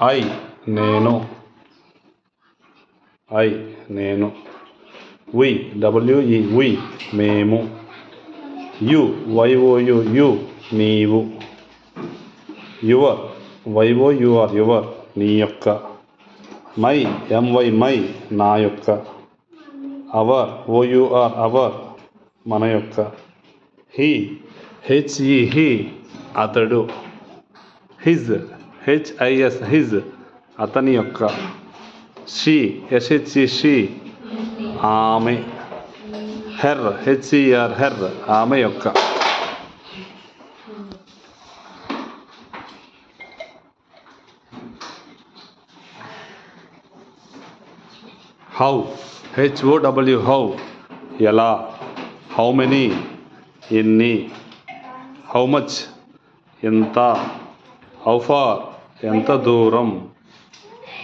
I నేను, I నేను. వి WE వి మేము. యు వైఓయు యు నీవు. యువర్ వైఓయుఆర్ యువర్ నీ యొక్క. మై ఎంవై మై నా యొక్క. అవర్ ఓయుఆర్ అవర్ మన యొక్క. హీ హెచ్ఈ హీ అతడు. హిజ్ హెచ్ఐఎస్ హిజ్ అతని యొక్క. షీ ఎస్హెచ్ఈ షీ ఆమె. హెర్ హెచ్ఈఆర్ హెర్ ఆమె యొక్క. హౌ హెచ్ఓడబ్ల్యూ హౌ ఎలా. హౌ మెనీ ఎన్ని. హౌ మచ్ ఎంత. హౌ ఫార్ ఎంత దూరం.